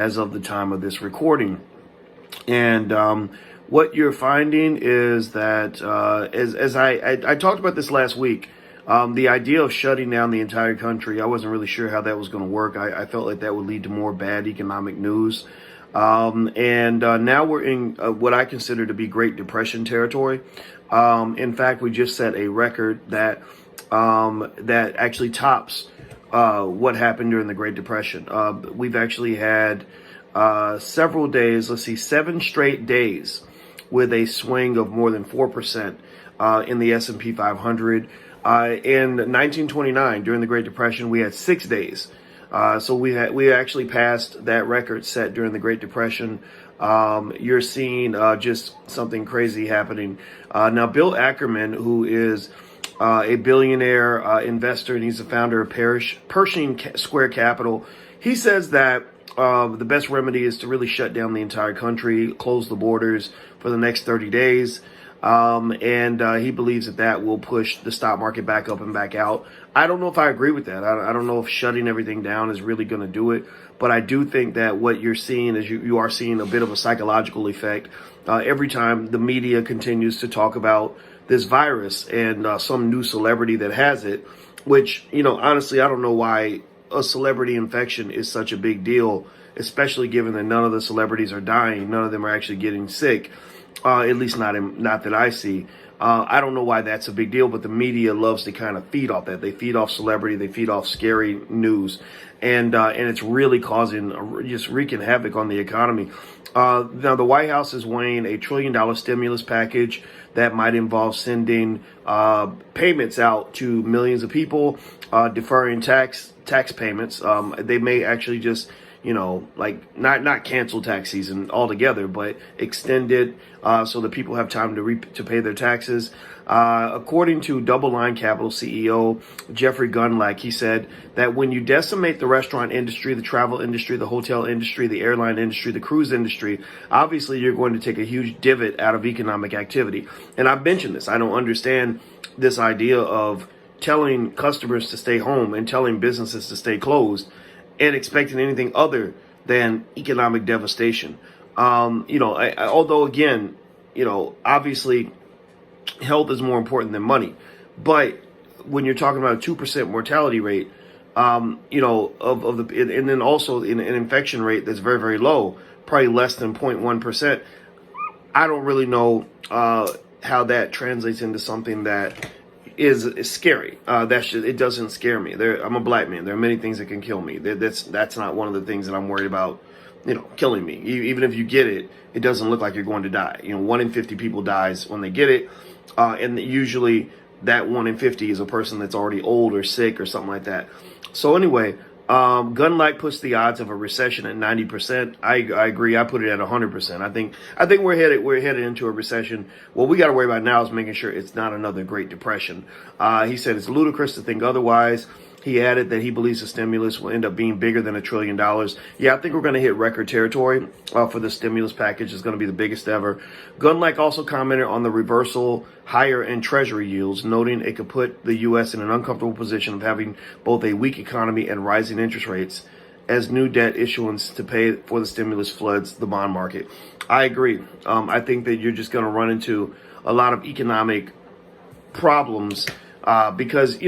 as of the time of this recording. And what you're finding is that, as I talked about this last week, the idea of shutting down the entire country, I wasn't really sure how that was going to work. I felt like that would lead to more bad economic news. And now we're in what I consider to be Great Depression territory. In fact, we just set a record that that actually tops what happened during the Great Depression. We've actually had several days, 7 straight days with a swing of more than 4% in the S&P 500. In 1929, during the Great Depression, we had 6 days. So we actually passed that record set during the Great Depression. You're seeing just something crazy happening. Now, Bill Ackerman, who is a billionaire investor, and he's the founder of Pershing Square Capital, he says that the best remedy is to really shut down the entire country, close the borders for the next 30 days. And he believes that that will push the stock market back up and back out. I don't know if I agree with that. I don't know if shutting everything down is really going to do it. But I do think that what you're seeing is you are seeing a bit of a psychological effect. Every time the media continues to talk about this virus and some new celebrity that has it, which, honestly, I don't know why a celebrity infection is such a big deal, especially given that none of the celebrities are dying. None of them are actually getting sick. At least not that I see. I don't know why that's a big deal, but the media loves to kind of feed off that. They feed off celebrity, they feed off scary news, and it's really causing, just wreaking havoc on the economy. Now, the White House is weighing a $1 trillion stimulus package that might involve sending payments out to millions of people, deferring tax payments. They may actually just not cancel tax season altogether, but extend it so that people have time to pay their taxes. According to Double Line Capital CEO Jeffrey Gundlach, he said that when you decimate the restaurant industry, the travel industry, the hotel industry, the airline industry, the cruise industry, obviously you're going to take a huge divot out of economic activity. And I've mentioned this. I don't understand this idea of telling customers to stay home and telling businesses to stay closed and expecting anything other than economic devastation. Although again, obviously health is more important than money, but when you're talking about a 2% mortality rate, and then also an infection rate that's very, very low, probably less than 0.1%, I don't really know how that translates into something that is scary. It doesn't scare me. I'm a black man. There are many things that can kill me. That's not one of the things that I'm worried about, killing me. Even if you get it, it doesn't look like you're going to die. 1 in 50 people dies when they get it. And usually that 1 in 50 is a person that's already old or sick or something like that. So anyway, Gunlight puts the odds of a recession at 90%. I agree. I put it at 100%. I think we're headed into a recession. What we got to worry about now is making sure it's not another Great Depression. He said it's ludicrous to think otherwise. He added that he believes the stimulus will end up being bigger than $1 trillion. Yeah, I think we're going to hit record territory for the stimulus package. It's going to be the biggest ever. Gunlight also commented on the reversal higher in Treasury yields, noting it could put the U.S. in an uncomfortable position of having both a weak economy and rising interest rates as new debt issuance to pay for the stimulus floods the bond market. I agree. I think that you're just going to run into a lot of economic problems. Because,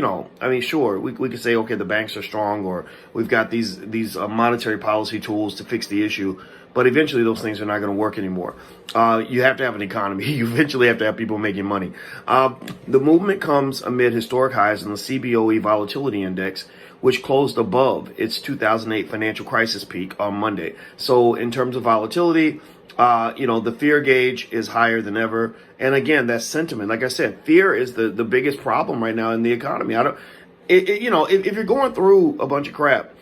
sure, we could say, okay, the banks are strong, or we've got these monetary policy tools to fix the issue. But eventually those things are not going to work anymore. You have to have an economy. You eventually have to have people making money. The movement comes amid historic highs in the CBOE volatility index, which closed above its 2008 financial crisis peak on Monday. So in terms of volatility, the fear gauge is higher than ever. And again, that sentiment, like I said, fear is the biggest problem right now in the economy. If you're going through a bunch of crap,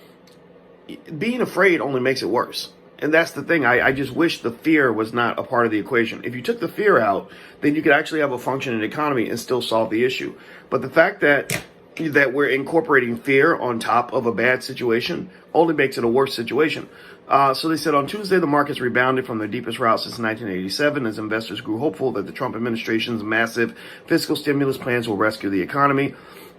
being afraid only makes it worse. And that's the thing. I just wish the fear was not a part of the equation. If you took the fear out, then you could actually have a functioning economy and still solve the issue. But the fact that we're incorporating fear on top of a bad situation only makes it a worse situation. So they said on Tuesday, the markets rebounded from their deepest rout since 1987 as investors grew hopeful that the Trump administration's massive fiscal stimulus plans will rescue the economy.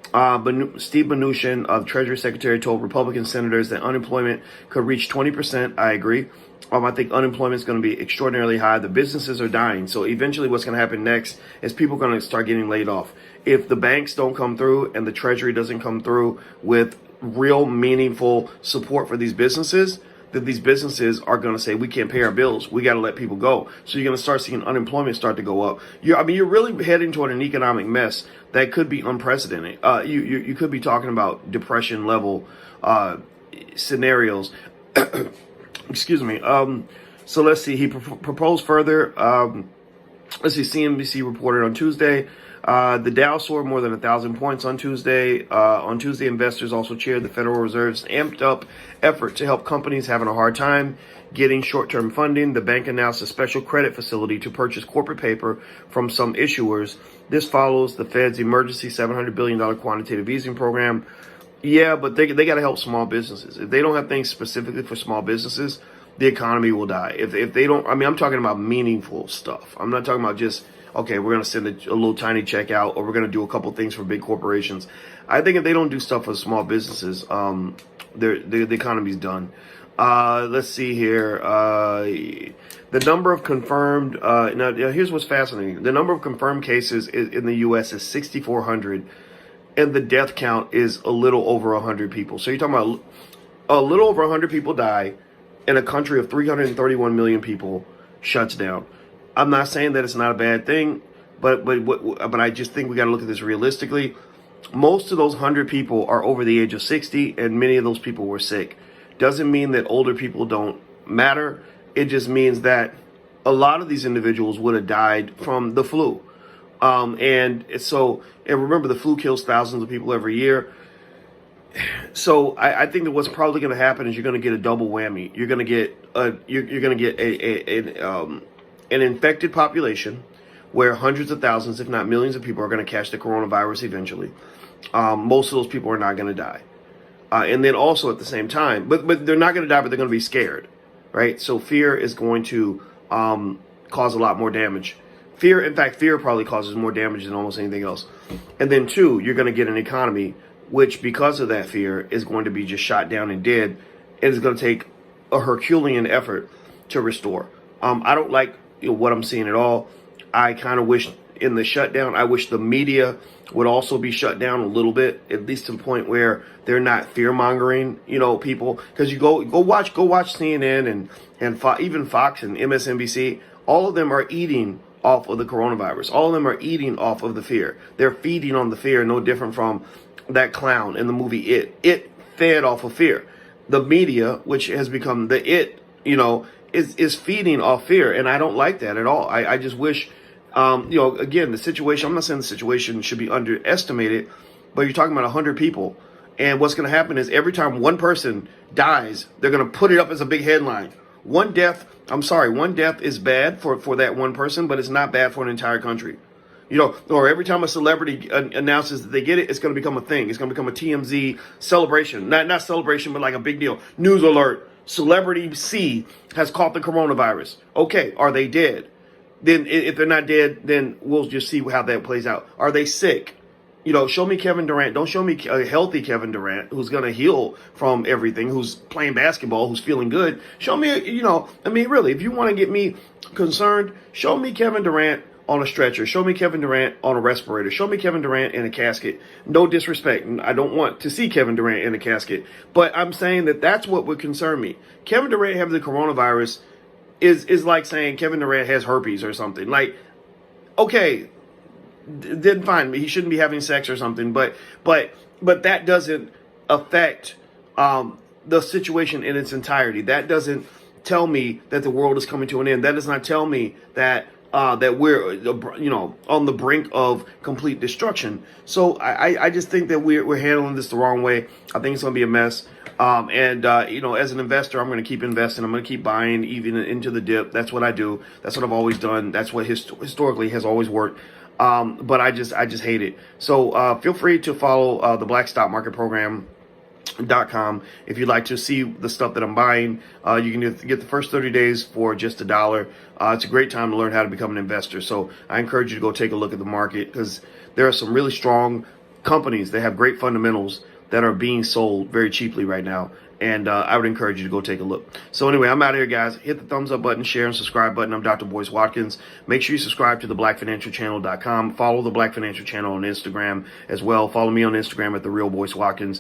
Steve Mnuchin, Treasury Secretary, told Republican senators that unemployment could reach 20%. I agree. I think unemployment is going to be extraordinarily high. The businesses are dying. So eventually what's going to happen next is people are going to start getting laid off. If the banks don't come through and the Treasury doesn't come through with real meaningful support for these businesses, that these businesses are going to say, we can't pay our bills. We got to let people go. So you're going to start seeing unemployment start to go up. You're really heading toward an economic mess that could be unprecedented. You could be talking about depression level scenarios. Excuse me. So let's see. He proposed further. Let's see. CNBC reported on Tuesday. The Dow soared more than 1,000 points on Tuesday. On Tuesday, investors also cheered the Federal Reserve's amped up effort to help companies having a hard time getting short-term funding. The bank announced a special credit facility to purchase corporate paper from some issuers. This follows the Fed's emergency $700 billion quantitative easing program. Yeah, but they got to help small businesses. If they don't have things specifically for small businesses, the economy will die. If they don't, I'm talking about meaningful stuff. I'm not talking about just, okay, we're going to send a little tiny check out, or we're going to do a couple things for big corporations. I think if they don't do stuff for small businesses, the economy's done. Let's see here. The number of confirmed, now here's what's fascinating. The number of confirmed cases in the U.S. is 6,400, and the death count is a little over 100 people. So you're talking about a little over 100 people die, and a country of 331 million people shuts down. I'm not saying that it's not a bad thing, but I just think we got to look at this realistically. Most of those 100 people are over the age of 60, and many of those people were sick. Doesn't mean that older people don't matter. It just means that a lot of these individuals would have died from the flu. And remember, the flu kills thousands of people every year. So I think that what's probably going to happen is you're going to get a double whammy. You're going to get an infected population where hundreds of thousands, if not millions of people are going to catch the coronavirus eventually. Most of those people are not going to die. And then also at the same time, but they're not going to die, but they're going to be scared, right? So fear is going to cause a lot more damage. Fear probably causes more damage than almost anything else. And then two, you're going to get an economy which, because of that fear, is going to be just shot down and dead. And it's going to take a Herculean effort to restore. I don't like what I'm seeing at all. I kind of wish in the shutdown, I wish the media would also be shut down a little bit, at least to the point where they're not fear mongering, people. Because you go watch CNN and even Fox and MSNBC. All of them are eating off of the coronavirus. All of them are eating off of the fear. They're feeding on the fear, no different from that clown in the movie It. It fed off of fear. The media, which has become the It, is feeding off fear, and I don't like that at all. I just wish, again, the situation, I'm not saying the situation should be underestimated, but you're talking about 100 people, and what's going to happen is every time one person dies, they're going to put it up as a big headline. One death is bad for that one person, but it's not bad for an entire country. Or every time a celebrity announces that they get it, it's going to become a thing. It's going to become a TMZ celebration. Not celebration, but like a big deal. News alert. Celebrity C has caught the coronavirus. Okay, are they dead? Then if they're not dead, then we'll just see how that plays out. Are they sick? Show me Kevin Durant. Don't show me a healthy Kevin Durant who's going to heal from everything, who's playing basketball, who's feeling good. Show me, really, if you want to get me concerned, show me Kevin Durant on a stretcher. Show me Kevin Durant on a respirator. Show me Kevin Durant in a casket. No disrespect. I don't want to see Kevin Durant in a casket. But I'm saying that that's what would concern me. Kevin Durant having the coronavirus is like saying Kevin Durant has herpes or something. Like, okay, then fine. He shouldn't be having sex or something. But that doesn't affect the situation in its entirety. That doesn't tell me that the world is coming to an end. That does not tell me that we're on the brink of complete destruction. So I just think that we're handling this the wrong way. I think it's going to be a mess. As an investor, I'm going to keep investing. I'm going to keep buying even into the dip. That's what I do. That's what I've always done. That's what historically has always worked. But I just hate it. So feel free to follow the Black Stock Market Program. .com. If you'd like to see the stuff that I'm buying, you can get the first 30 days for just $1. It's a great time to learn how to become an investor. So I encourage you to go take a look at the market, because there are some really strong companies that have great fundamentals that are being sold very cheaply right now. And I would encourage you to go take a look. So anyway, I'm out of here, guys. Hit the thumbs up button, share, and subscribe button. I'm Dr. Boyce Watkins. Make sure you subscribe to the blackfinancialchannel.com. Follow the Black Financial Channel on Instagram as well. Follow me on Instagram at The Real Boyce Watkins.